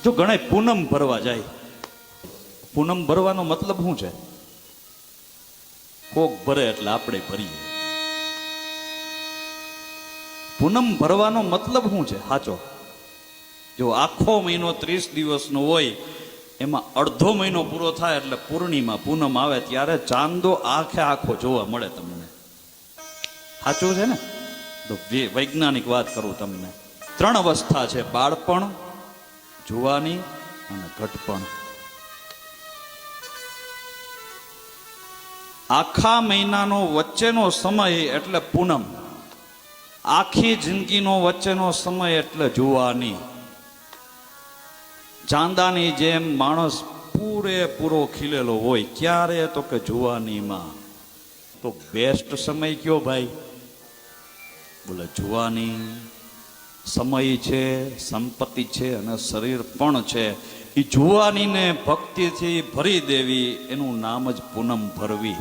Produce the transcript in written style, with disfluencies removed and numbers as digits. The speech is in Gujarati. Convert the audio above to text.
જો ઘણા પૂનમ ભરવા જાય, પૂનમ ભરવાનો મતલબ શું છે? કોક ભરે એટલે આપણે ભરીએ. પૂનમ ભરવાનો મતલબ શું છે સાચો? જો આખો મહિનો 30 દિવસનો હોય, એમાં અડધો મહિનો પૂરો થાય એટલે પૂર્ણિમા પૂનમ આવે ત્યારે ચાંદો આખે આખો જોવા મળે તમને. સાચું છે ને? તો વૈજ્ઞાનિક વાત કરું તમને. 3 અવસ્થા છે: બાળપણ, જુવાની અને ઘટપણ. આખા મહિનાનો વચ્ચેનો સમય એટલે પૂનમ, આખી જિંદગીનો વચ્ચેનો સમય એટલે જુવાની. ચાંદાની જેમ માણસ પૂરેપૂરો ખીલેલો હોય. ક્યારે? તો કે જુવાનીમાં. તો બેસ્ટ સમય કયો ભાઈ? બોલે જુવાની. સમય છે, સંપત્તિ છે અને શરીર પણ છે. એ જુવાનીને ભક્તિથી ભરી દેવી, એનું નામ જ પૂનમ ભરવી.